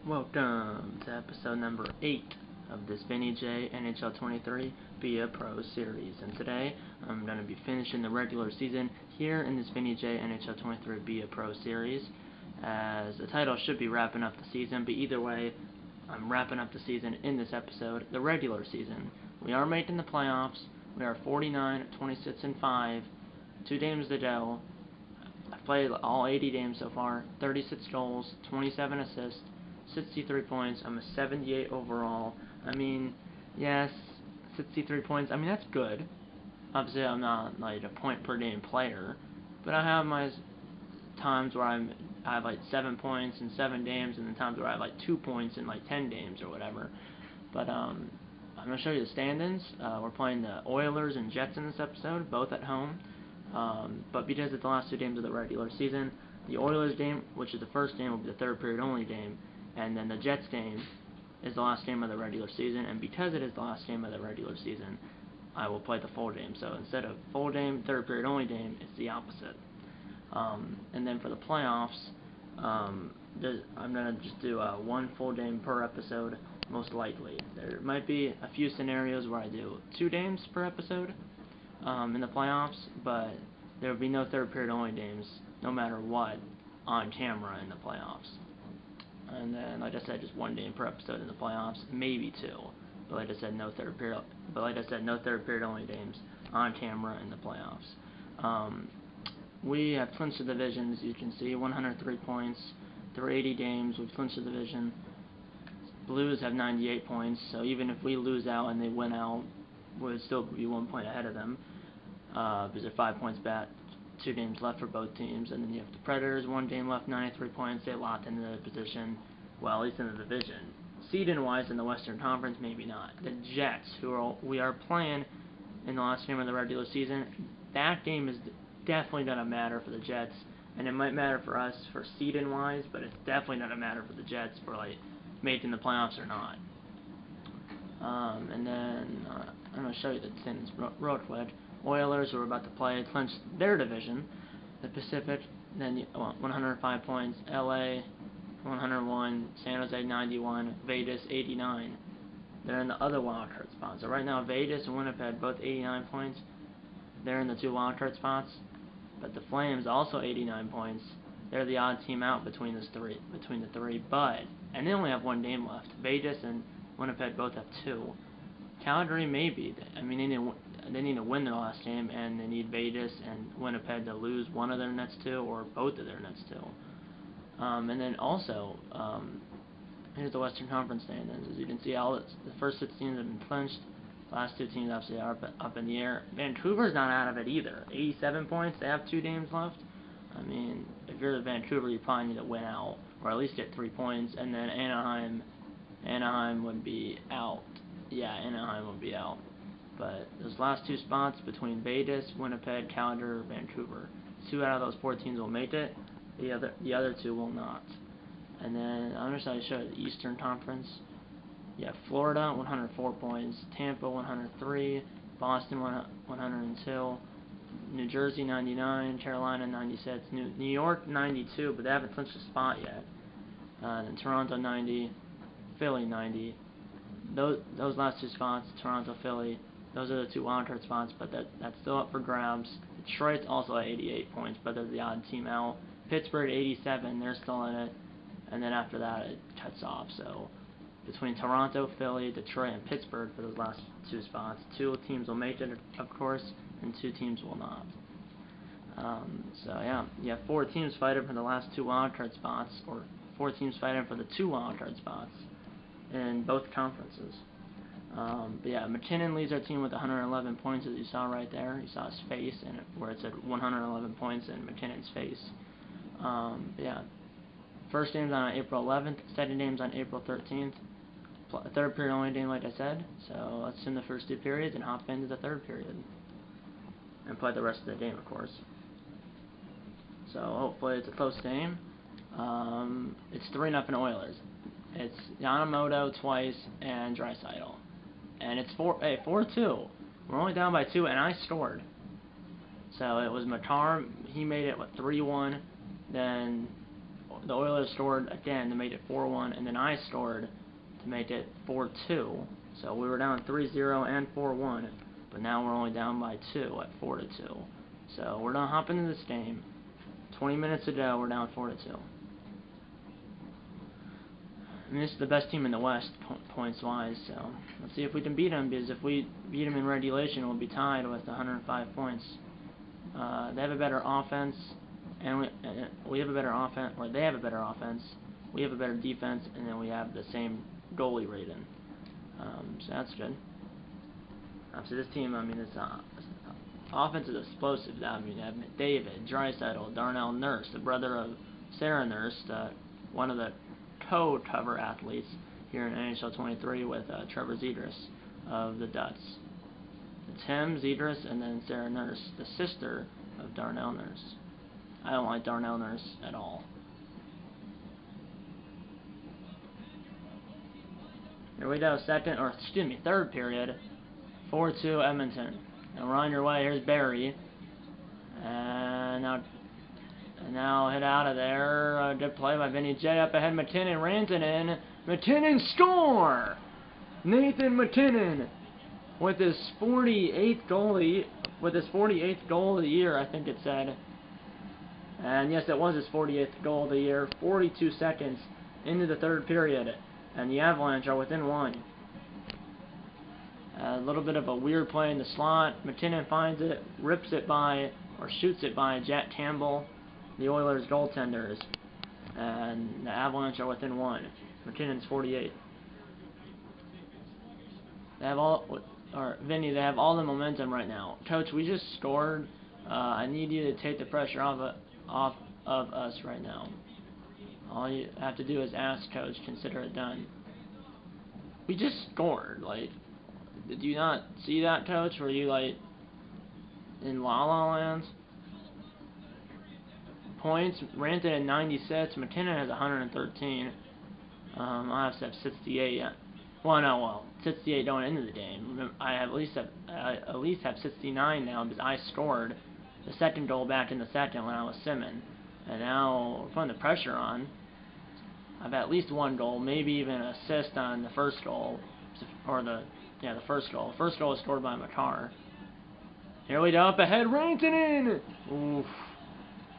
Welcome to episode number 8 of this Vinny J NHL 23 Be A Pro series, and today I'm going to be finishing the regular season here in this Vinny J NHL 23 Be A Pro series, as the title should be wrapping up the season, but either way, I'm wrapping up the season in this episode, the regular season. We are making the playoffs. We are 49, 26, and 5, 2 games to go. I've played all 80 games so far, 36 goals, 27 assists, 63 points. I'm a 78 overall. I mean, yes, 63 points. I mean, that's good. Obviously, I'm not like a point per game player, but I have my times where I have like 7 points in 7 games, and then times where I have like 2 points in like 10 games or whatever. But I'm gonna show you the standings. We're playing the Oilers and Jets in this episode, both at home. But because it's the last 2 games of the regular season, the Oilers game, which is the first game, will be the third period only game, and then the Jets game is the last game of the regular season, and because it is the last game of the regular season, I will play the full game. So instead of full game, third period only game, it's the opposite. And then for the playoffs, I'm going to just do 1 full game per episode, most likely. There might be a few scenarios where I do 2 games per episode in the playoffs, but there will be no third period only games, no matter what, on camera in the playoffs. And then, like I said, just 1 game per episode in the playoffs, maybe 2. But like I said, no third period. But like I said, no third period only games on camera in the playoffs. We have clinched the division, as you can see, 103 points through 80 games. We've clinched the division. Blues have 98 points, so even if we lose out and they win out, we'll still be 1 point ahead of them, because they're 5 points back. 2 games left for both teams, and then you have the Predators, 1 game left, 93 points. They locked into the position, well, at least in the division. Seeding-wise in the Western Conference, maybe not. The Jets, we are playing in the last game of the regular season, that game is definitely going to matter for the Jets, and it might matter for us for seeding-wise, but it's definitely going to matter for the Jets for like making the playoffs or not. And then I'm going to show you the standings real quick. Oilers, who are about to play, clinched their division, the Pacific, then 105 points, LA 101, San Jose 91, Vegas 89. They're in the other wildcard spots. So right now, Vegas and Winnipeg both 89 points. They're in the 2 wildcard spots, but the Flames also 89 points. They're the odd team out between the 3, and they only have 1 game left. Vegas and Winnipeg both have 2. Calgary maybe. I mean, they need to win their last game, and they need Vegas and Winnipeg to lose one of their next 2 or both of their next 2. And then also, here's the Western Conference standings. As you can see, the first 6 teams have been clinched. The last 2 teams obviously are up in the air. Vancouver's not out of it either. 87 points. They have 2 games left. I mean, if you're the Vancouver, you probably need to win out, or at least get 3 points. And then Anaheim would be out. Yeah, Anaheim would be out. But those last 2 spots between Vegas, Winnipeg, Calgary, Vancouver, 2 out of those 4 teams will make it. The other 2 will not. And then I'm just going to show you the Eastern Conference. You have Florida 104 points, Tampa 103, Boston 102, New Jersey 99, Carolina 96, New York 92, but they haven't clinched a spot yet. And Toronto 90, Philly 90. Those last 2 spots, Toronto, Philly, those are the 2 wildcard spots, but that's still up for grabs. Detroit's also at 88 points, but they're the odd team out. Pittsburgh 87, they're still in it, and then after that it cuts off. So between Toronto, Philly, Detroit, and Pittsburgh for those last 2 spots, 2 teams will make it, of course, and 2 teams will not. So yeah, you have 4 teams fighting for the last 2 wildcard spots, or 4 teams fighting for the 2 wildcard spots in both conferences. But yeah, McKinnon leads our team with 111 points, as you saw right there. You saw his face, and where it said 111 points in McKinnon's face. But yeah, first game's on April 11th, second game's on April 13th. Third period only game, like I said. So let's in the first 2 periods and hop into the third period and play the rest of the game, of course. So hopefully it's a close game. It's 3-0 Oilers. It's Yamamoto twice and Draisaitl. And it's 4-2. We're only down by 2, and I scored. So it was Makar. He made it 3-1. Then the Oilers scored again to make it 4-1, and then I scored to make it 4-2. So we were down 3-0 and 4-1, but now we're only down by 2 at 4-2. So we're not hopping into this game. 20 minutes to go, we're down 4-2. And this is the best team in the West, points-wise, so let's see if we can beat them, because if we beat them in regulation, we'll be tied with 105 points. They have a better offense, and we have a better offense, or they have a better offense, we have a better defense, and then we have the same goalie rating. So that's good. So this team, I mean, it's offense is explosive. I mean, they have McDavid, Draisaitl, Darnell Nurse, the brother of Sarah Nurse, one of the co-cover athletes here in NHL 23 with Trevor Zegras of the Ducks. It's him, Zegras, and then Sarah Nurse, the sister of Darnell Nurse. I don't like Darnell Nurse at all. Here we go, third period, 4-2 Edmonton. And we're on your way. Here's Barry, and now hit out of there. Good play by Vinny J. Up ahead, McKinnon, Rantanen. McKinnon score! Nathan McKinnon with his 48th goal of the year, I think it said. And yes, it was his 48th goal of the year. 42 seconds into the third period, and the Avalanche are within 1. A little bit of a weird play in the slot. McKinnon finds it, rips it by, or shoots it by Jack Campbell, the Oilers goaltenders, and the Avalanche are within 1. McKinnon's 48. They have Vinny, they have all the momentum right now. Coach, we just scored. I need you to take the pressure off of us right now. All you have to do is ask, Coach. Consider it done. We just scored. Like, did you not see that, Coach? Were you like in La La Land? Points, Rantanen 96, McKinnon has 113. I have 68. Well, 68 going into the game. I at least have 69 now because I scored the second goal back in the second when I was simming, and now we're putting the pressure on. I've at least one goal, maybe even an assist on the first goal, or the first goal. The first goal was scored by Makar. Here we go, up ahead, Rantanen! Oof.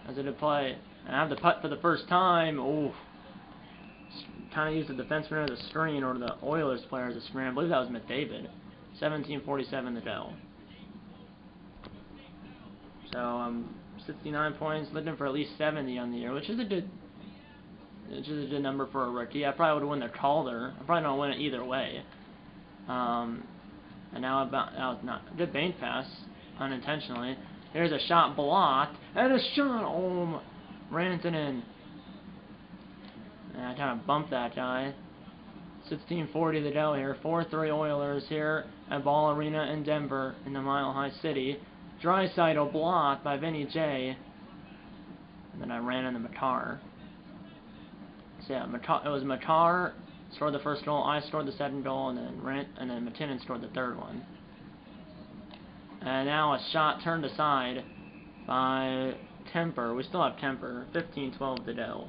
That's a good play. And I have the putt for the first time. Oof. Kind of used the defenseman as a screen, or the Oilers player as a screen. I believe that was McDavid. 17:47 to go. So 69 points, looking for at least 70 on the year, which is a good number for a rookie. I probably would win the Calder. I probably don't win it either way. And now that was not good bank pass, unintentionally. Here's a shot blocked, and a shot home. Rantanen. And I kind of bumped that guy. 16:40 to go here. 4-3 Oilers here at Ball Arena in Denver, in the Mile High City. Draisaitl blocked by Vinny J. And then I ran into Makar. So yeah, it was Makar scored the first goal. I scored the second goal, and then McKinnon scored the third one. And now a shot turned aside by Kemper. We still have Kemper. 15:12 to go.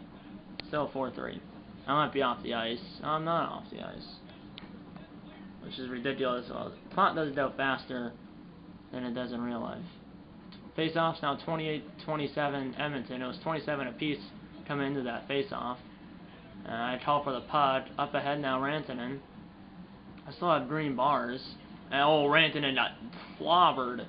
Still 4-3. I might be off the ice. I'm not off the ice, which is ridiculous. Well, the plot does go faster than it does in real life. Face-offs now 28-27 Edmonton. It was 27 apiece coming into that face-off. I call for the puck. Up ahead now, Rantanen. I still have green bars. And, Rantanen got clobbered.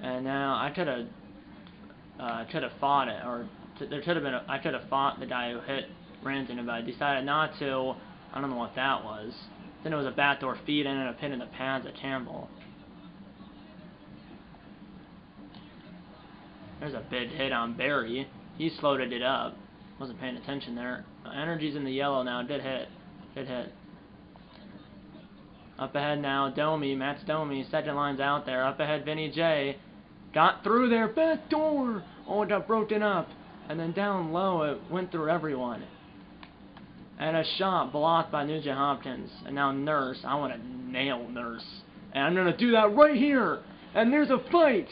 And now I could have fought it, or I could have fought the guy who hit Rantanen, but I decided not to. I don't know what that was. Then it was a backdoor feed, and ended up hitting the pads at Campbell. There's a big hit on Barry. He slowed it up. Wasn't paying attention there. Energy's in the yellow now. Good hit. Good hit. Up ahead now, Domi. Matt's Domi. Second line's out there. Up ahead, Vinny J. Got through there. Back door. Oh, it got broken up. And then down low, it went through everyone. And a shot blocked by Nugent Hopkins. And now Nurse. I want to nail Nurse. And I'm going to do that right here. And there's a fight.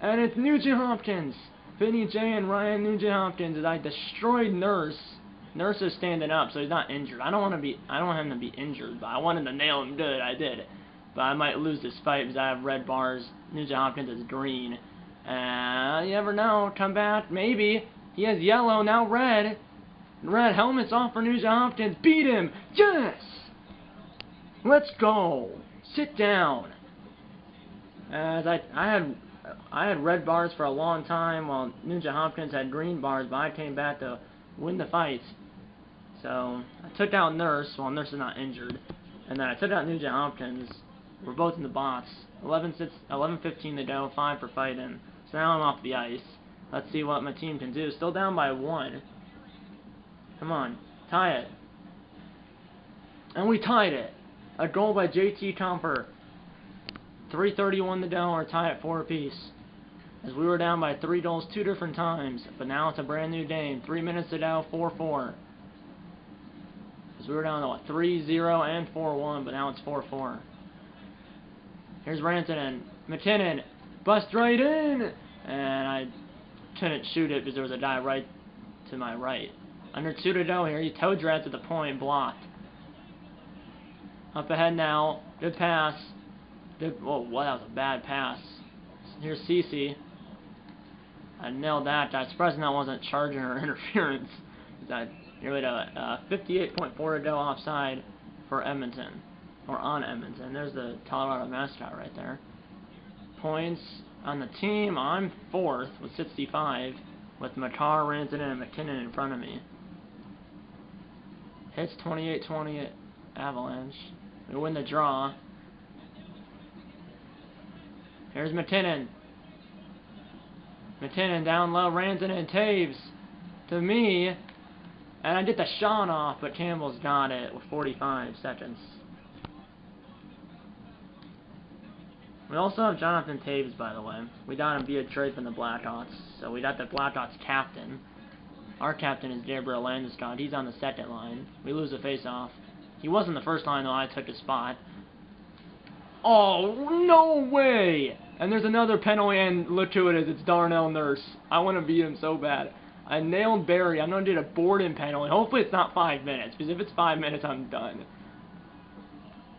And it's Nugent Hopkins. Vinny J and Ryan Nugent-Hopkins as I destroyed Nurse. Nurse is standing up, so he's not injured. I don't want him to be injured, but I wanted to nail him good. I did. But I might lose this fight because I have red bars. Nugent-Hopkins is green. You never know. Come back. Maybe. He has yellow, now red. Red helmet's off for Nugent-Hopkins. Beat him. Yes! Let's go. Sit down. As I had red bars for a long time while Nugent-Hopkins had green bars, but I came back to win the fight. So I took out Nurse while Nurse is not injured, and then I took out Nugent-Hopkins. We're both in the box. 11:15 to go, 5 for fighting. So now I'm off the ice. Let's see what my team can do. Still down by 1. Come on, tie it. And we tied it. A goal by JT Compher. 3:31 to go, or tie at 4 apiece. As we were down by 3 goals 2 different times, but now it's a brand new game. 3 minutes to go, 4-4. As we were down to what, 3-0 and 4-1, but now it's 4-4. Here's Rantanen. McKinnon bust right in, and I couldn't shoot it because there was a guy right to my right. Under 2 to go here. He toe dragged to the point, blocked. Up ahead now. Good pass. Whoa, that was a bad pass. Here's Ceci. I nailed that. I was surprised that wasn't charging or interference. Nearly to 58.4 to go offside for Edmonton. Or on Edmonton. There's the Colorado mascot right there. Points on the team. I'm 4th with 65. With Makar, Rantanen, and McKinnon in front of me. Hits 28-20 Avalanche. We win the draw. Here's McKinnon. McKinnon down low. Rantanen, Taves to me. And I get the shot off, but Campbell's got it with 45 seconds. We also have Jonathan Taves, by the way. We got him via trade from the Blackhawks. So we got the Blackhawks captain. Our captain is Gabriel Landeskog. He's on the second line. We lose the face-off. He wasn't the first line, though. I took his spot. Oh, no way! And there's another penalty, and look who it is. It's Darnell Nurse. I want to beat him so bad. I nailed Barry. I'm going to do a Borden penalty. Hopefully it's not 5 minutes, because if it's 5 minutes, I'm done.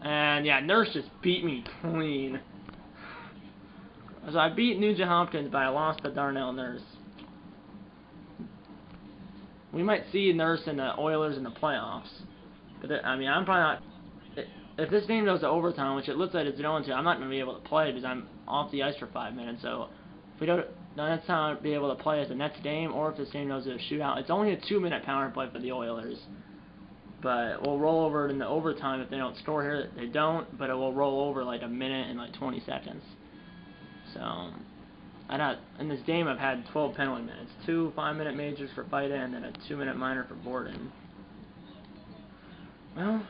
And, yeah, Nurse just beat me clean. So I beat Nugent-Hopkins, but I lost to Darnell Nurse. We might see Nurse and the Oilers in the playoffs. But I mean, I'm probably not... If this game goes to overtime, which it looks like it's going to, I'm not going to be able to play because I'm off the ice for 5 minutes. So if we don't, the next time I'll be able to play is the next game, or if this game goes to a shootout. It's only a 2-minute power play for the Oilers. But we'll roll over it in the overtime if they don't score here. They don't, but it will roll over like a minute and like 20 seconds. So, in this game I've had 12 penalty minutes. 2 5-minute majors for Fida and then a 2-minute minor for Borden. Well,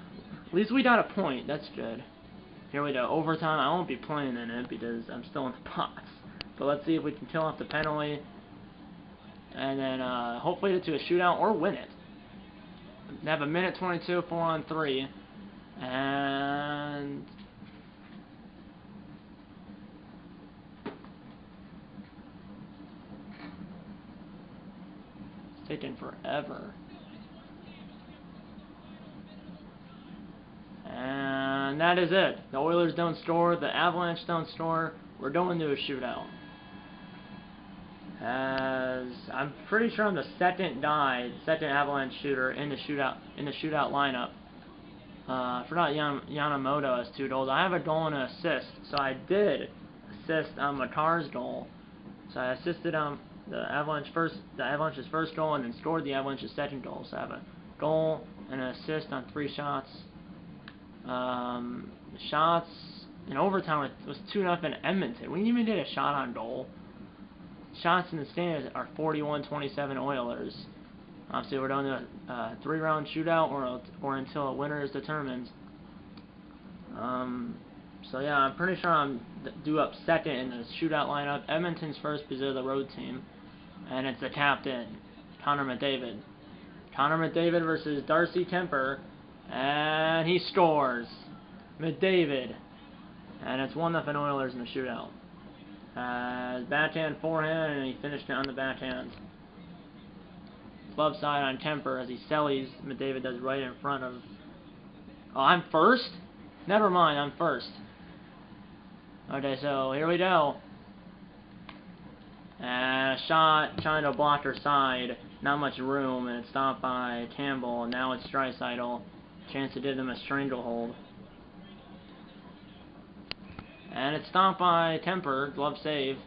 at least we got a point. That's good. Here we go. Overtime. I won't be playing in it because I'm still in the box. But let's see if we can kill off the penalty. And then hopefully get to a shootout or win it. They have a minute 22, 4-on-3. And... taking forever. And that is it. The Oilers don't score. The Avalanche don't score. We're going to a shootout. As I'm pretty sure I'm the second Avalanche shooter in the shootout lineup. I forgot Yamamoto has 2 goals. I have a goal and an assist. So I did assist on Makar's goal. So I assisted on the Avalanche's first goal and then scored the Avalanche's second goal. So I have a goal and an assist on 3 shots. Shots in overtime was 2-0 Edmonton. We didn't even get a shot on goal. Shots in the stands are 41-27 Oilers. Obviously, we're doing a 3-round shootout or until a winner is determined. So yeah, I'm pretty sure I'm due up second in the shootout lineup. Edmonton's first because they're the road team. And it's the captain, Connor McDavid. Connor McDavid versus Darcy Kuemper. And he scores. McDavid. And it's 1-0 Oilers in the shootout. Backhand, forehand, and he finished it on the backhand. Glove side on temper as he sellies. McDavid does right in front of... Oh, I'm first? Never mind, I'm first. Okay, so here we go. Shot, trying to block her side. Not much room, and it's stopped by Campbell. Now it's Draisaitl. Chance to give them a stranglehold. And it's stopped by Temper. Glove save.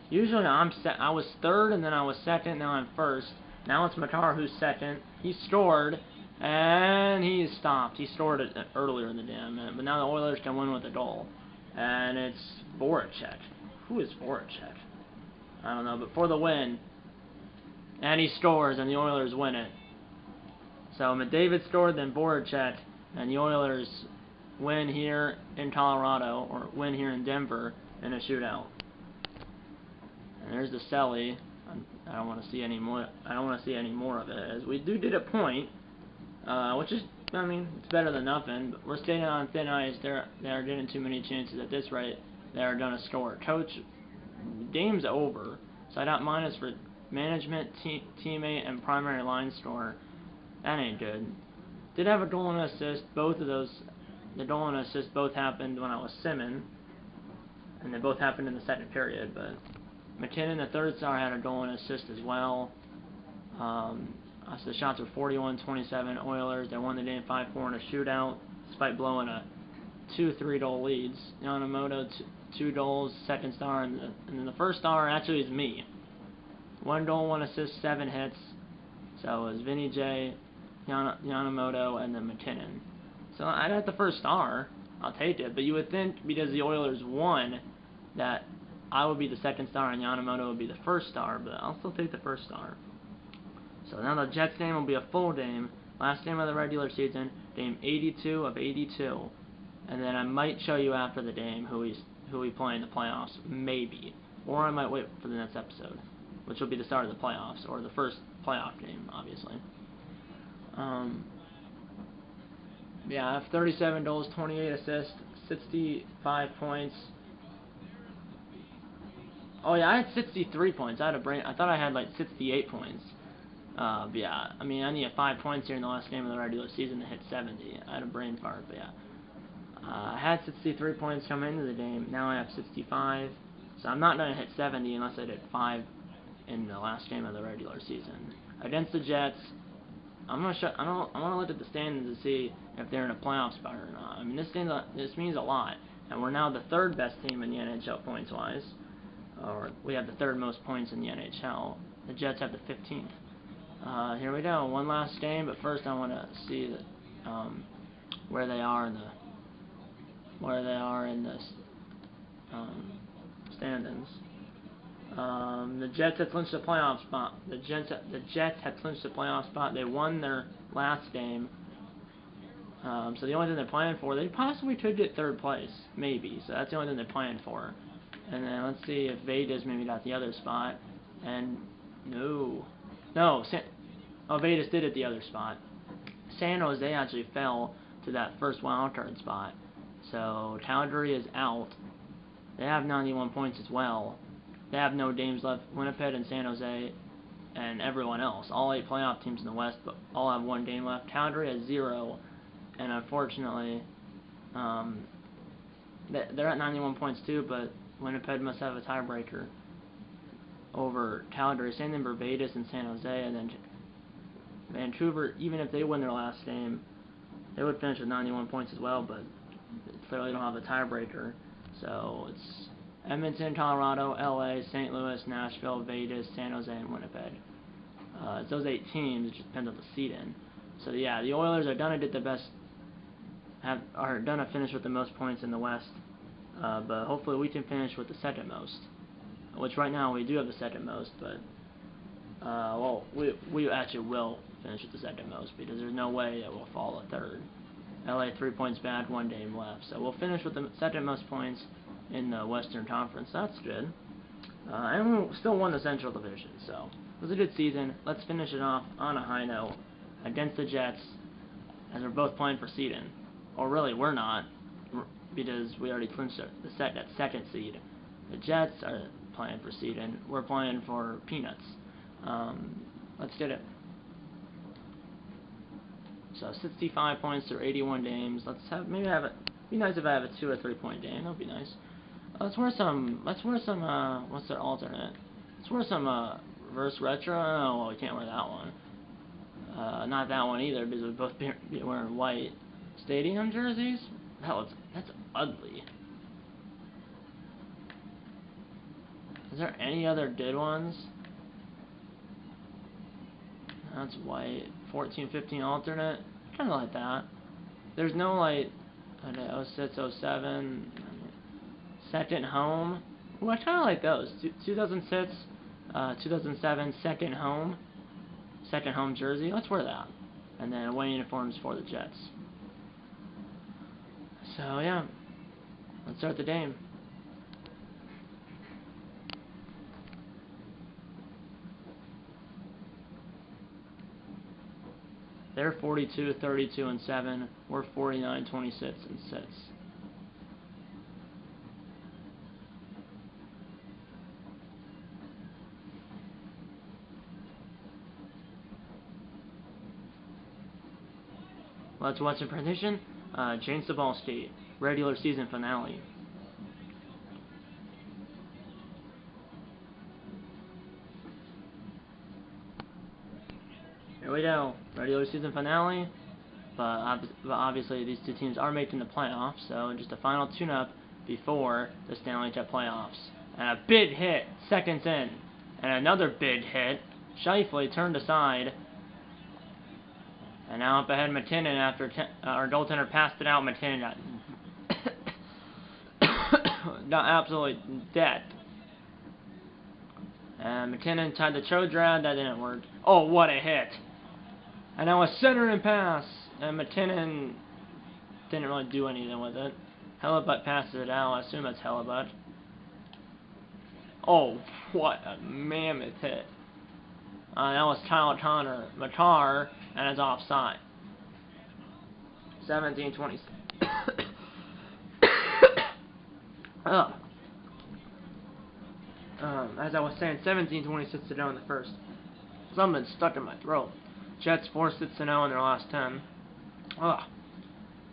Usually I was third, and then I was second, now I'm first. Now it's Makar who's second. He scored, and he stopped. He scored it earlier in the damn minute, but now the Oilers can win with a goal. And it's Voracek. Who is Voracek? I don't know, but for the win. And he scores, and the Oilers win it. So McDavid scored, then Voracek, and the Oilers win here in Colorado, or win here in Denver, in a shootout. And there's the Selly. I don't want to see any more. I don't want to see any more of it, as we did a point, which is, I mean, it's better than nothing. But we're staying on thin ice. They are getting too many chances at this rate. They are gonna score. Coach, game's over. So I got minus for management, teammate, and primary line scorer. That ain't good. Did have a goal and assist. Both of those, the goal and assist, both happened when I was simming, and they both happened in the second period. But McKinnon, the third star, had a goal and assist as well. So the shots were 41-27 Oilers. They won the game 5-4 in a shootout, despite blowing a 2-3 goal leads. Yamamoto, 2 goals, second star, and then the first star actually is me. 1 goal, 1 assist, 7 hits. So it was Vinny J, Yamamoto, and then McKinnon. So I got the first star. I'll take it. But you would think, because the Oilers won, that I would be the second star and Yamamoto would be the first star, but I'll still take the first star. So now the Jets game will be a full game. Last game of the regular season, game 82 of 82. And then I might show you after the game who we play in the playoffs, maybe. Or I might wait for the next episode, which will be the start of the playoffs, or the first playoff game, obviously. Yeah, I have 37 goals, 28 assists, 65 points. Oh yeah, I had 63 points. I thought I had like 68 points. But yeah, I mean, I needed 5 points here in the last game of the regular season to hit 70. I had a brain fart, but yeah. I had 63 points coming into the game. Now I have 65. So I'm not going to hit 70 unless I did 5 in the last game of the regular season. Against the Jets, I want to look at the standings to see if they're in a playoff spot or not. I mean, this means a lot. And we're now the third best team in the NHL points-wise. Or we have the third most points in the NHL. The Jets have the 15th. Here we go, one last game, but first I want to see where they are in the standings. The Jets have clinched the playoff spot. The Jets have clinched the playoff spot. They won their last game. So the only thing they're playing for, they possibly could get third place, maybe. So that's the only thing they're playing for. And then let's see if Vegas maybe got the other spot. And no, Vegas did at the other spot. San Jose actually fell to that first wildcard spot. So Calgary is out. They have 91 points as well. They have no games left. Winnipeg and San Jose and everyone else, all 8 playoff teams in the West, but all have 1 game left. Calgary has 0, and unfortunately, they're at 91 points too, but Winnipeg must have a tiebreaker over Calgary. Same thing for Vegas and San Jose, and then Vancouver, even if they win their last game, they would finish with 91 points as well, but they clearly don't have a tiebreaker. So it's Edmonton, Colorado, LA, St. Louis, Nashville, Vegas, San Jose, and Winnipeg. It's those 8 teams. It just depends on the seeding. So yeah, the Oilers are gonna get the best, are gonna finish with the most points in the West. But hopefully we can finish with the second most, which right now we do have the second most. But well, we actually will finish with the second most because there's no way it will fall a third. LA 3 points back, 1 game left. So we'll finish with the second most points in the Western Conference. That's good. And we still won the Central Division, so it was a good season. Let's finish it off on a high note against the Jets, as we're both playing for seeding. Or really, we're not, because we already clinched that second seed. The Jets are playing for seed, and we're playing for peanuts. Let's get it. So 65 points through 81 games. Maybe have it. Be nice if I have a 2 or 3 point game. That'd be nice. Let's wear some. What's their alternate? Let's wear some reverse retro. Oh, well, we can't wear that one. Not that one either because we both be wearing white. Stadium jerseys. That's ugly. Is there any other good ones? That's white. 14-15 alternate. Kind of like that. There's no like 06, 07. Second home. Ooh, I kind of like those. 2006, 2007 second home. Second home jersey. Let's wear that. And then away uniforms for the Jets. So yeah, let's start the game. They're 42, 32, and 7. We're 49, 26, and 6. Let's watch the prediction. James Ball State regular season finale. Here we go, regular season finale. But obviously these two teams are making the playoffs, so just a final tune-up before the Stanley Cup playoffs. And a big hit, seconds in, and another big hit. Scheifele turned aside, and now up ahead McKinnon after our goaltender passed it out. McKinnon got absolutely dead. And McKinnon tried the choke drag, that didn't work. Oh, what a hit! And now a centering pass, and McKinnon didn't really do anything with it. Hellebuck passes it out. I assume that's Hellebuck. Oh, what a mammoth hit! That was Kyle Connor, Makar, and it's offside. 17-20. As I was saying, 17-26 to go in the first. Something stuck in my throat. Jets 4-6-0 in their last 10. Ugh.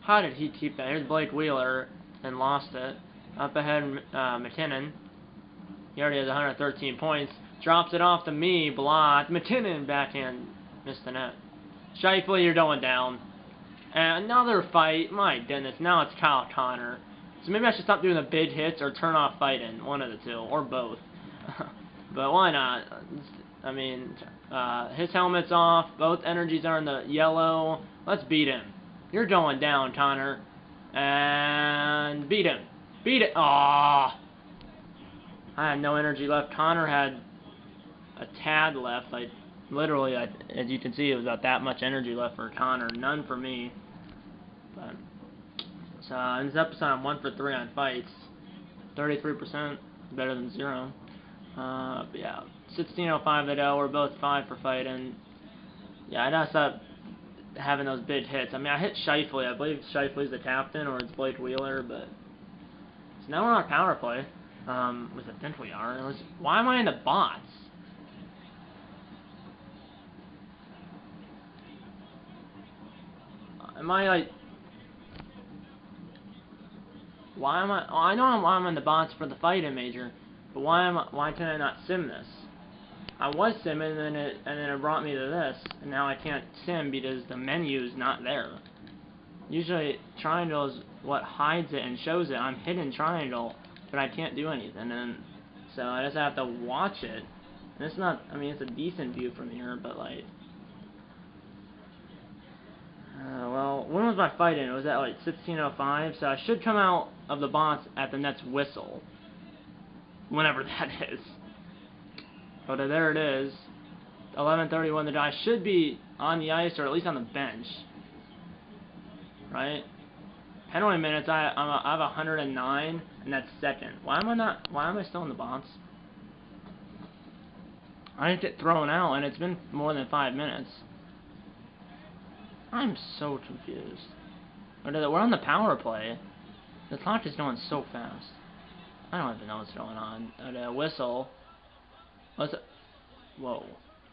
How did he keep that? Here's Blake Wheeler and lost it. Up ahead, McKinnon. He already has 113 points. Drops it off to me. Blocked. McKinnon backhand. Missed the net. Scheifele, you're going down. And another fight. My goodness. Now it's Kyle Connor. So maybe I should stop doing the big hits or turn off fighting. One of the two. Or both. But why not? I mean, his helmet's off. Both energies are in the yellow. Let's beat him. You're going down, Connor. And beat him. Beat it. Aww. I had no energy left. Connor had a tad left. Like, literally, as you can see, it was about that much energy left for Connor. None for me. But, so, in this episode, I'm 1 for 3 on fights. 33%. Better than 0. But yeah. 16:05 to go. We're both 5 for fighting. Yeah, I gotta stop having those big hits. I mean, I hit Scheifele. I believe Scheifele's the captain, or it's Blake Wheeler, but... So now we're on power play. Which I think we are. Why am I in the bots? Am I like... Why am I... Oh, I know I'm in the bots for the fighting major, but why can I not sim this? I was simming, and then it brought me to this, and now I can't sim because the menu's not there. Usually, triangle is what hides it and shows it. I'm hidden triangle, but I can't do anything, and so I just have to watch it. And it's not, I mean, it's a decent view from here, but like, well, when was my fight in? It was at like 16:05, so I should come out of the box at the Nets whistle, whenever that is. But there it is, 11:31. The guy should be on the ice or at least on the bench, right? Penalty minutes. I have 109, and that's second. Why am I still in the box? I didn't get thrown out, and it's been more than 5 minutes. I'm so confused. We're on the power play. The clock is going so fast. I don't even know what's going on. Whistle. What's it? Whoa.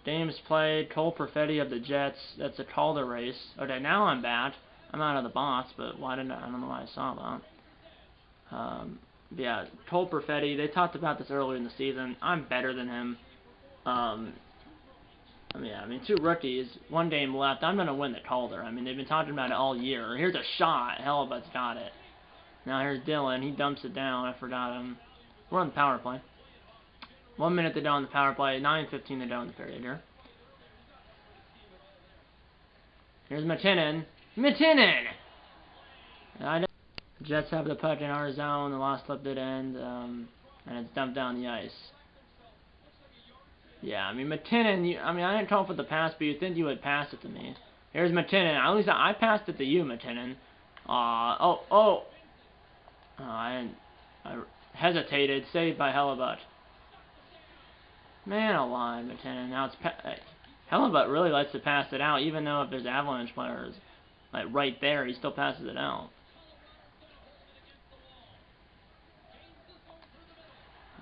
Games played. Cole Perfetti of the Jets. That's a Calder race. Okay, now I'm bad. I'm out of the box, but why didn't I don't know why I saw that. Yeah, Cole Perfetti. They talked about this earlier in the season. I'm better than him. I mean, 2 rookies, 1 game left. I'm gonna win the Calder. I mean, they've been talking about it all year. Here's a shot. Hellebut's got it. Now here's Dylan. He dumps it down. I forgot him. We're on the power play. 1 minute to go on the power play. 9:15 to go in the period here. Here's McKinnon. McKinnon! The Jets have the puck in our zone. The lost slipped it in, and it's dumped down the ice. Yeah, I mean, McKinnon, I didn't come up with the pass, but you'd think you would pass it to me. Here's McKinnon. At least I passed it to you, McKinnon. I hesitated. Saved by Hellebut. Man alive, McKinnon. Now it's Hellebut really likes to pass it out, even though if there's Avalanche players like right there, he still passes it out.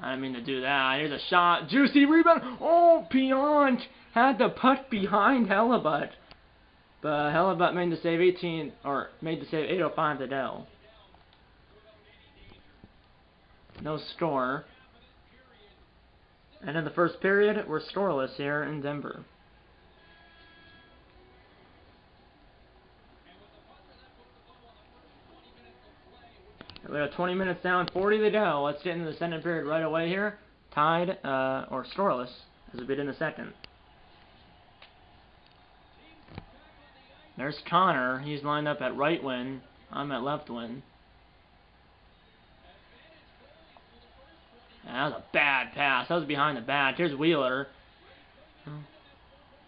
I didn't mean to do that. Here's a shot. Juicy rebound. Oh, Piant had the puck behind Hellebut. But Hellebut made the save 8:05 to go. No score. And in the first period, we're scoreless here in Denver. We got 20 minutes down, 40 to go. Let's get into the second period right away here. Tied, or scoreless, as we did in the second. There's Connor. He's lined up at right wing. I'm at left wing. That was a bad pass. That was behind the back. Here's Wheeler.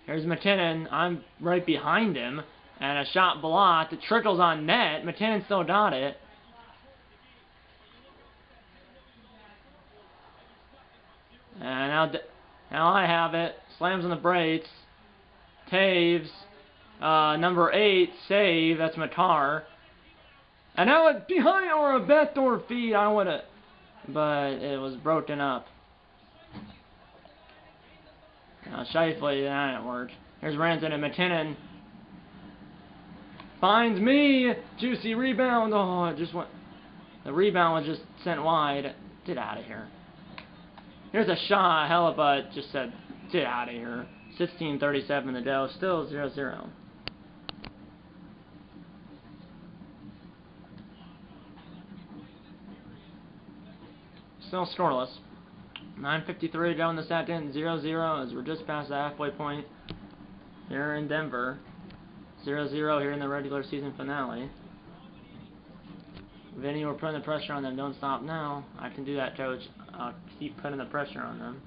Here's McKinnon. I'm right behind him. And a shot blocked. It trickles on net. McKinnon still got it. And now I have it. Slams on the brakes. Taves. Number 8. Save. That's Makar. And now it's behind or a backdoor feed. I would have... But it was broken up. Shifley, that didn't work. Here's Ranson and McKinnon. Finds me! Juicy rebound. Oh, it just went... The rebound was just sent wide. Get out of here. Here's a shot. Hellebut just said, get out of here. 16:37 to go. Still 0-0. Still scoreless. 9:53 to go in the second. 0-0 as we're just past the halfway point here in Denver. 0-0 here in the regular season finale. Vinny, we're putting the pressure on them. Don't stop now. I can do that, coach. I'll keep putting the pressure on them.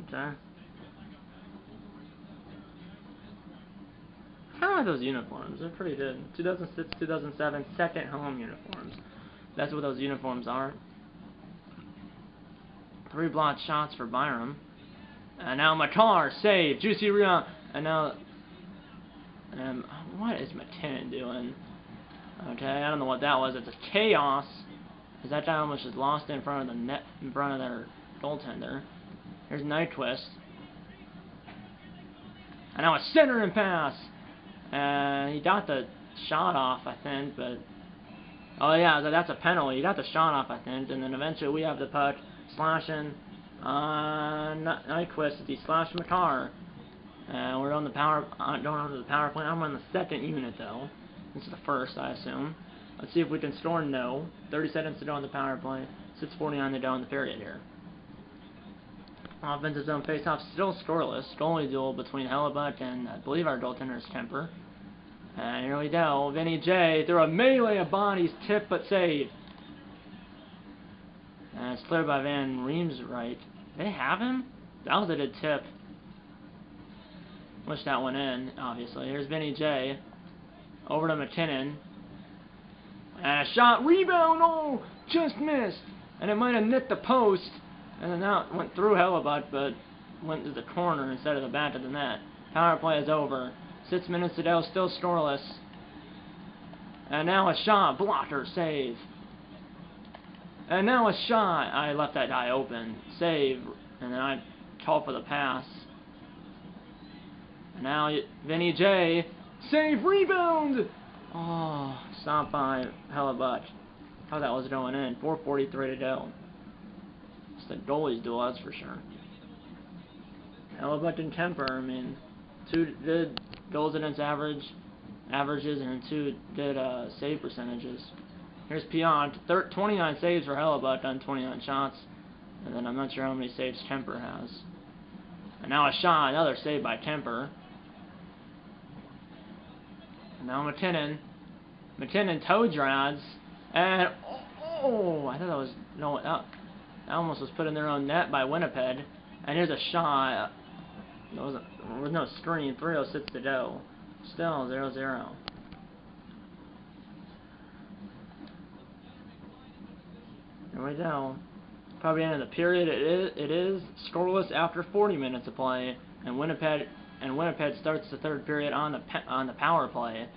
Okay. I kind of like those uniforms. They're pretty good. 2006, 2007, second home uniforms. That's what those uniforms are. 3 blocked shots for Byram. And now Makar, save. Juicy rebound. And now... what is McKinnon doing? Okay, I don't know what that was. It's a chaos. Because that guy almost just lost it in front of the net, in front of their goaltender. Here's Nyquist. And now a centering pass. And he got the shot off, I think, but... Oh yeah, that's a penalty. He got the shot off, I think. And then eventually we have the puck. Slashing Nyquist as he slashed Makar. And we're on the going on to the power play. I'm on the second unit though. This is the first, I assume. Let's see if we can score. No. 30 seconds to go on the power play. 6:49 to go in the period here. Offensive zone faceoff still scoreless. Goalie duel between Hellebut and I believe our goaltender is Kemper. And here we go. Vinny J through a melee of bodies, tip but save. And it's cleared by Van Riemsdyk. They have him? That was a good tip. Wish that went in, obviously. Here's Vinny J. Over to McKinnon. And a shot. Rebound! Oh! Just missed! And it might have nicked the post. And then now it went through Hellebut, but went to the corner instead of the back of the net. Power play is over. 6 minutes to go, still scoreless. And now a shot. Blocker save. And now a shot. I left that guy open. Save. And then I call for the pass. And now Vinny J. Save, rebound! Oh, stopped by Hellebuyck. How that was going in. 4:43 to go. It's the goalie's duel, that's for sure. Hellebuyck and Kemper, I mean, 2 good goals against averages and 2 good save percentages. Here's Pion, 29 saves for Hellebuyck on 29 shots. And then I'm not sure how many saves Kemper has. And now a shot, another save by Kemper. And now McKinnon. McKinnon toe drags. And, oh, I thought that was, no, that almost was put in their own net by Winnipeg. And here's a shot. There was no screen. 3:06 to go. Still 0-0. There we go. Probably end of the period. It is scoreless after 40 minutes of play, and Winnipeg starts the third period on the power play.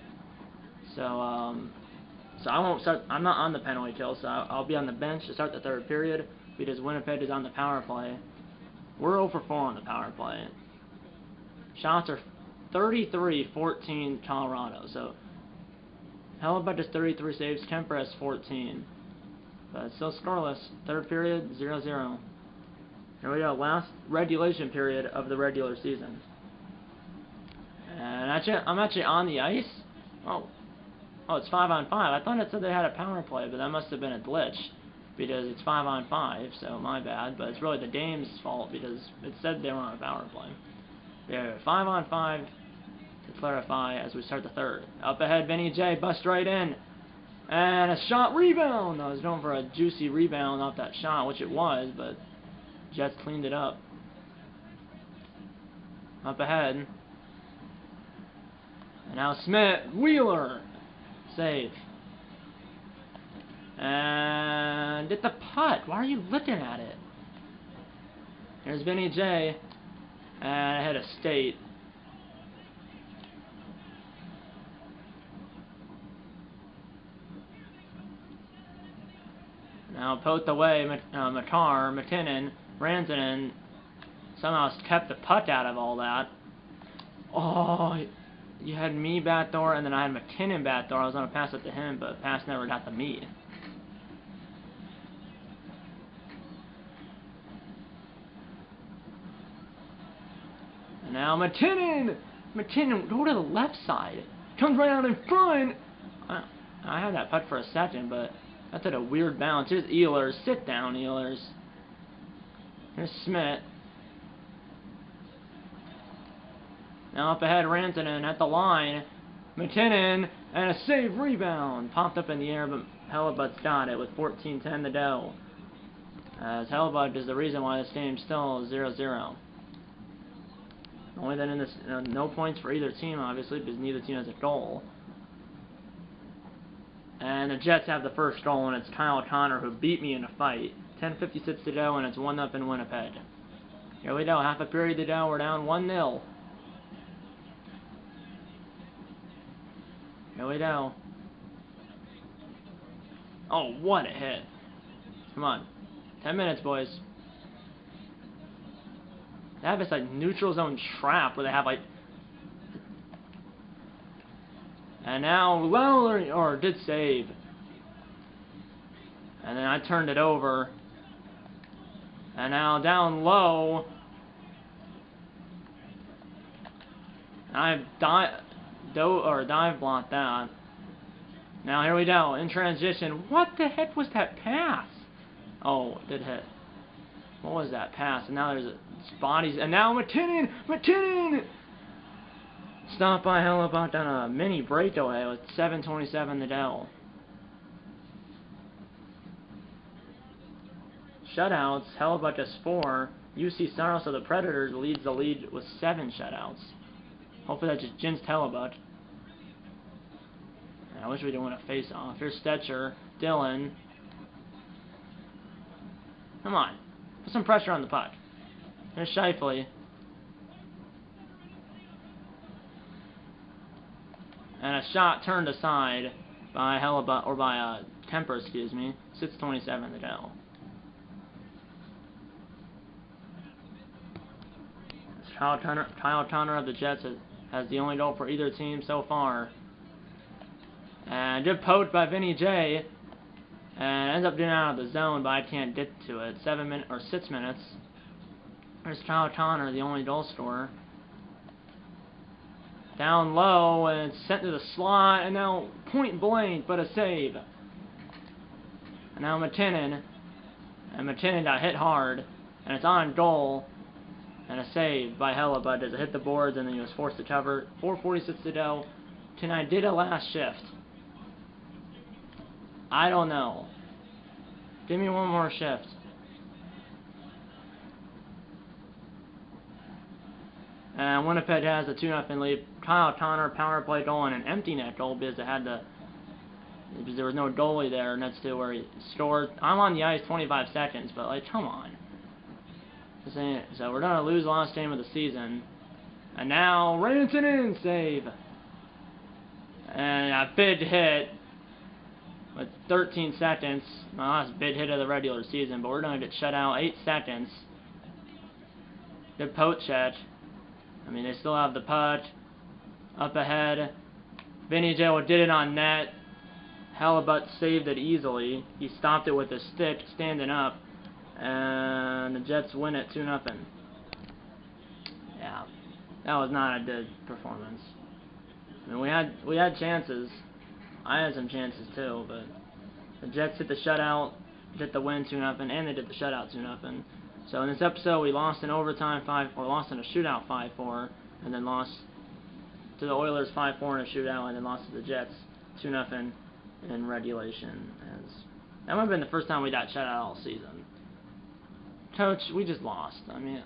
So I won't start. I'm not on the penalty kill, so I'll be on the bench to start the third period because Winnipeg is on the power play. We're 0 for 4 on the power play. Shots are 33-14 Colorado. So Hellebuyck has 33 saves. Kemper has 14. But it's still scoreless. Third period, 0-0. Here we go. Last regulation period of the regular season. And I'm actually on the ice. Oh, it's 5-on-5. I thought it said they had a power play, but that must have been a glitch because it's 5-on-5. So my bad. But it's really the Dames' fault because it said they were on a power play. Yeah, 5-on-5 to clarify as we start the third. Up ahead, Vinny J. Bust right in. And a shot rebound! I was going for a juicy rebound off that shot, which it was, but Jets cleaned it up. Up ahead. And now Smith, Wheeler, save. And get the putt. Why are you looking at it? Here's Vinny J. And I had a State. Now poked away, McKinnon, Rantanen somehow kept the puck out of all that. Oh, you had me backdoor, and then I had McKinnon backdoor. I was going to pass it to him, but pass never got to me. And now McKinnon! McKinnon, go to the left side. Comes right out in front. I had that puck for a second, but that did a weird bounce. Here's Ehlers. Sit down, Ehlers. Here's Smith. Now up ahead, Rantanen at the line. McKinnon, and a save rebound. Popped up in the air, but Hellebuyck's got it with 14:10 to go. As Hellebuyck is the reason why this game's still 0-0. Only then in this, no points for either team, obviously, because neither team has a goal. And the Jets have the first goal, and it's Kyle Connor who beat me in a fight. 10:56 to go, and it's 1-0 in Winnipeg. Here we go, half a period to go. We're down 1-0. Here we go. Oh, what a hit. Come on. 10 minutes, boys. They have this, like, neutral zone trap where they have, like... And now Lowry did save. And then I turned it over. And now down low. I dive blocked that. Now here we go, in transition. What the heck was that pass? Oh, it did hit. What was that pass? And now there's bodies. And now McKinnon! Stopped by Hellebuyck on a mini breakaway with 7:27 to go. Shutouts. Hellebuyck has 4. UC Saros of the Predators leads the lead with 7 shutouts. Hopefully that just jinced Hellebuyck. I wish we didn't win a face-off. Here's Stetcher. Dylan. Come on. Put some pressure on the puck. Here's Scheifele. And a shot turned aside. by Kemper, excuse me. 6:27 to go. Kyle Tucker of the Jets has the only goal for either team so far. And good poach by Vinny J. And ends up getting out of the zone, but I can't get to it. 6 minutes. There's Kyle Tucker, the only goal scorer. Down low, and it's sent to the slot, and now point blank, but a save. And now McKinnon. And McKinnon got hit hard, and it's on goal. And a save by Hellebuyck as it hit the boards, and then he was forced to cover. 4:46 to go. Can I did a last shift? I don't know. Give me one more shift. And Winnipeg has a 2-0 lead. Kyle Tucker power play goal and an empty net goal because there was no goalie there next to where he scored. I'm on the ice 25 seconds, but like, come on. So we're gonna lose the last game of the season. And now Rantanen save. And a big hit with 13 seconds. My last big hit of the regular season, but we're gonna get shut out 8 seconds. Good poach check. I mean, they still have the puck up ahead. Vinny J did it on net. Hellebuyck saved it easily. He stopped it with his stick, standing up, and the Jets win it 2-0. Yeah, that was not a good performance. I mean, we had chances. I had some chances too, but the Jets hit the shutout, did the win 2-0, and they did the shutout 2-0. So in this episode, we lost in overtime lost in a shootout 5-4, and then lost to the Oilers 5-4 in a shootout, and then lost to the Jets 2-0 in regulation. That might have been the first time we got shut out all season. Coach, we just lost. I mean,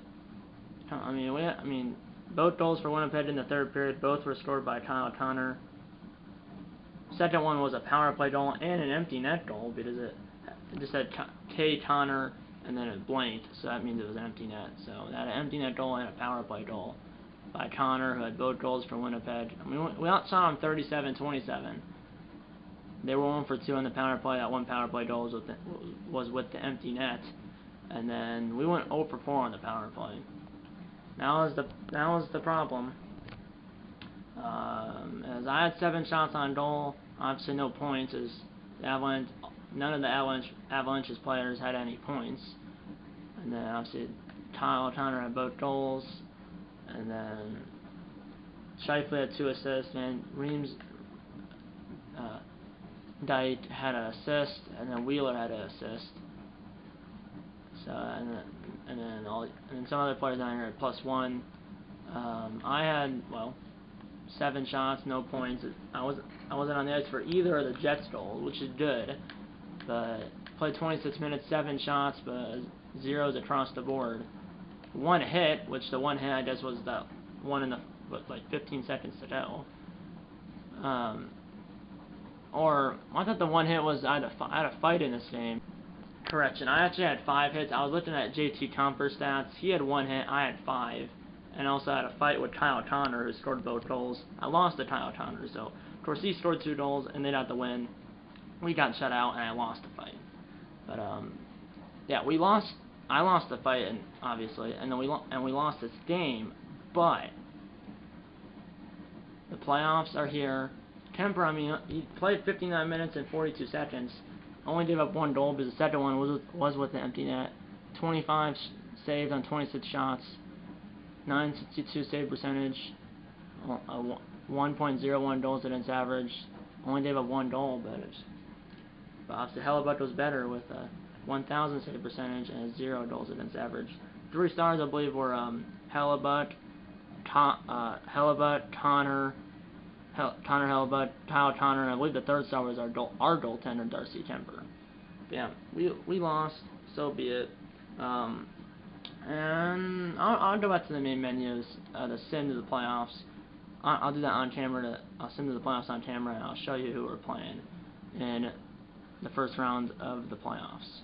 both goals for Winnipeg in the third period. Both were scored by Kyle Tucker. Second one was a power play goal and an empty net goal because it just said K. Tucker and then it blanked, so that means it was an empty net. So that an empty net goal and a power play goal by Tucker, who had both goals for Winnipeg. I mean, we outshot them 37-27. They were 1 for 2 on the power play. That one power play goal was with the empty net, and then we went 0 for 4 on the power play. That was the problem. As I had 7 shots on goal, obviously no points, as the Avalanche. None of the Avalanche's players had any points. And then obviously Kyle Tucker had both goals. And then Scheifele had 2 assists. And Reams Dite had an assist. And then Wheeler had an assist. So and then some other players down here had +1. I had 7 shots, no points. I wasn't on the ice for either of the Jets' goals, which is good. But played 26 minutes, 7 shots, but 0s across the board. 1 hit, which the 1 hit I guess was the one in the 15 seconds to go. Or I thought the 1 hit was I had a fight in this game. Correction, I actually had 5 hits. I was looking at JT Compher stats. He had 1 hit, I had 5. And also had a fight with Kyle Tucker, who scored both goals. I lost to Kyle Tucker, so of course he scored 2 goals and they got the win. We got shut out and I lost the fight. But yeah, we lost. I lost the fight, and obviously, and then we lost this game. But the playoffs are here. Kemper, I mean, he played 59 minutes and 42 seconds. Only gave up 1 goal because the second one was with the empty net. 25 saved on 26 shots. 962 save percentage. 1.01 goals against average. Only gave up 1 goal, but obviously Hellebuyck was better with a 1,000 save percentage and 0 goals against average. 3 stars, I believe, were Hellebuyck, Connor Hellebuyck, Kyle Tucker, and I believe the 3rd star was our goaltender, Darcy Kemper. But yeah, we lost, so be it. And I'll go back to the main menus, the sim to the playoffs. I'll do that on camera. I'll sim to the playoffs on camera, and I'll show you who we're playing in the first round of the playoffs.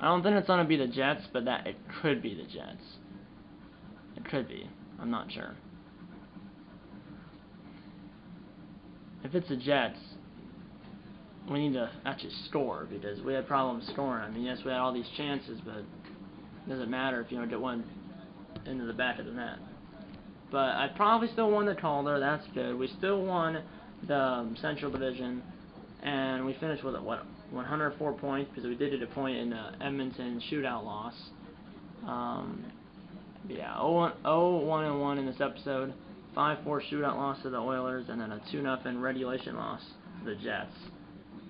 I don't think it's gonna be the Jets, but it could be the Jets. It could be. I'm not sure. if it's the Jets, we need to actually score, because we had problems scoring. I mean, yes, we had all these chances, but it doesn't matter if you don't get one into the back of the net. But I probably still won the Calder. That's good. We still won the Central Division, and we finished with 104 points, because we did get a point in the Edmonton shootout loss. Yeah, 0-1-1 in this episode, 5-4 shootout loss to the Oilers, and then a 2-0 regulation loss to the Jets.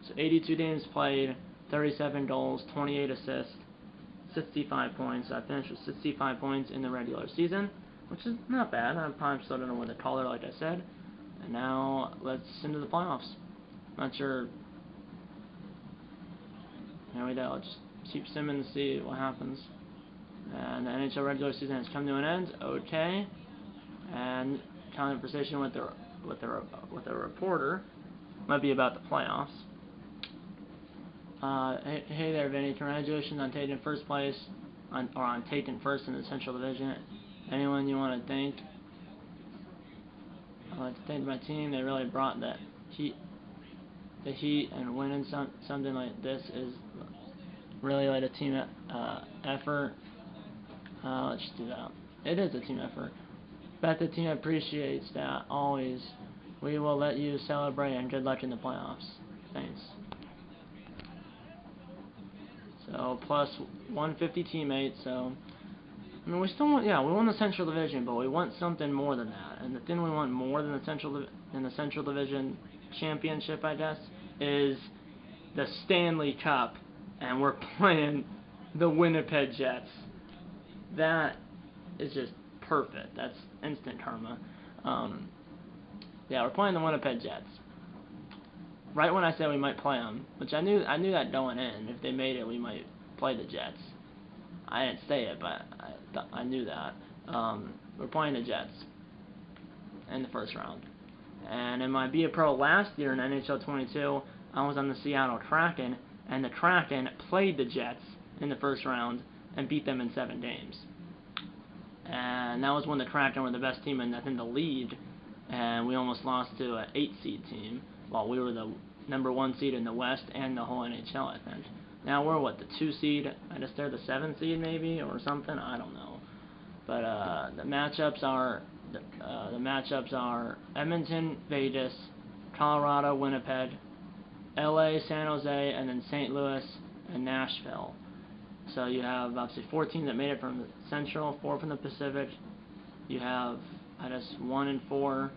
So 82 games played, 37 goals, 28 assists, 65 points. I finished with 65 points in the regular season, which is not bad. I'm probably still going to win the Calder, like I said. And now let's into the playoffs. Not sure. Here we go. Just keep simming to see what happens. And the NHL regular season has come to an end. Okay. And conversation with the reporter might be about the playoffs. Hey there, Vinny. Congratulations on taking first place, on taking first in the Central Division. Anyone you want to thank? I'd like to thank my team. They really brought the heat, and winning something like this is really like a team effort. Let's just do that. It is a team effort. Bet the team appreciates that always. We will let you celebrate, and good luck in the playoffs. Thanks. So plus 150 teammates. So I mean, we still want, we won the Central Division, but we want something more than that. And the thing we want more than the Central Division championship, I guess, is the Stanley Cup, and we're playing the Winnipeg Jets. That is just perfect. That's instant karma. Yeah, we're playing the Winnipeg Jets. Right when I said we might play them, which I knew that going in. If they made it, we might play the Jets. I didn't say it, but I knew that. We're playing the Jets in the first round. And in my Be a Pro last year in NHL 22, I was on the Seattle Kraken, and the Kraken played the Jets in the first round and beat them in 7 games. And that was when the Kraken were the best team in the league, and we almost lost to an 8-seed team, while we were the number 1 seed in the West and the whole NHL, I think. Now we're, the 2 seed? I guess they're the 7 seed, maybe, or something? I don't know. But the matchups are Edmonton, Vegas, Colorado, Winnipeg, LA, San Jose, and then St. Louis and Nashville. So you have obviously 4 teams that made it from the Central, 4 from the Pacific. You have, I guess, 1 and 4,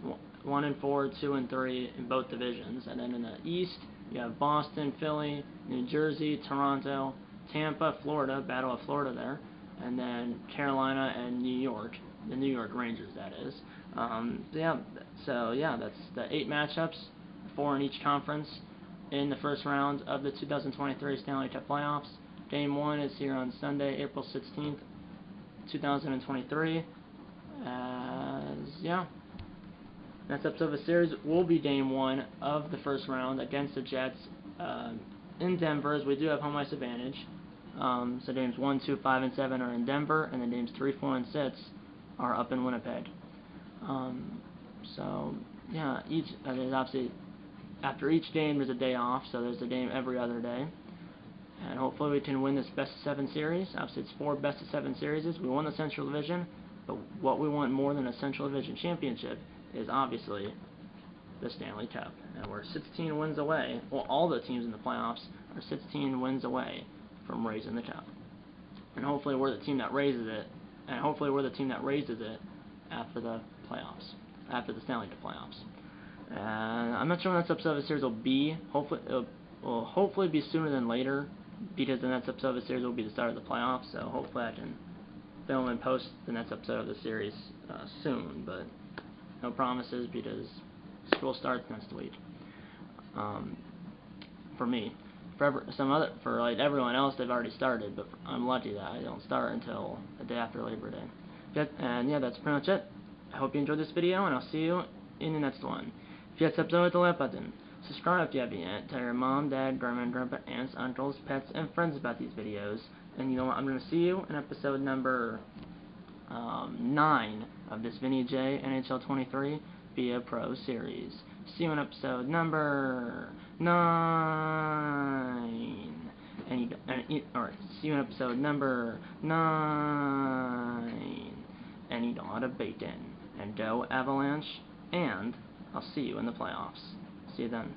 2 and 3 in both divisions. And then in the East, you have Boston, Philly, New Jersey, Toronto, Tampa, Florida, Battle of Florida there, and then Carolina and New York, the New York Rangers, that is. That's the 8 matchups, 4 in each conference, in the first round of the 2023 Stanley Cup Playoffs. Game 1 is here on Sunday, April 16th, 2023. Next episode of the series will be Game 1 of the first round against the Jets in Denver, as we do have home ice advantage. So games 1, 2, 5, and 7 are in Denver, and then games 3, 4, and 6 are up in Winnipeg. There's obviously, after each game there's a day off, so there's a game every other day. And hopefully we can win this best-of-7 series. Obviously it's 4 best-of-7 series. We won the Central Division, but what we want more than a Central Division championship is obviously the Stanley Cup. And we're 16 wins away. Well, all the teams in the playoffs are 16 wins away from raising the cup. And hopefully we're the team that raises it. And hopefully we're the team that raises it after the playoffs, after the Stanley Cup playoffs. And I'm not sure when this episode of the series will be. Hopefully it will hopefully be sooner than later, because the next episode of the series will be the start of the playoffs. So hopefully I can film and post the next episode of the series soon, but no promises because school starts next week. For me, for everyone else, they've already started, but I'm lucky that I don't start until the day after Labor Day. That's pretty much it. I hope you enjoyed this video, and I'll see you in the next one. If you had subscribe, hit the like button. Subscribe if you haven't yet. Tell your mom, dad, grandma, grandpa, aunts, uncles, pets, and friends about these videos. And you know what? I'm going to see you in episode number 9 of this Vinny J NHL 23 Be a Pro series. See you in episode number 9. See you in episode number 9. And eat a lot of bacon. And go Avalanche. And I'll see you in the playoffs. See you then.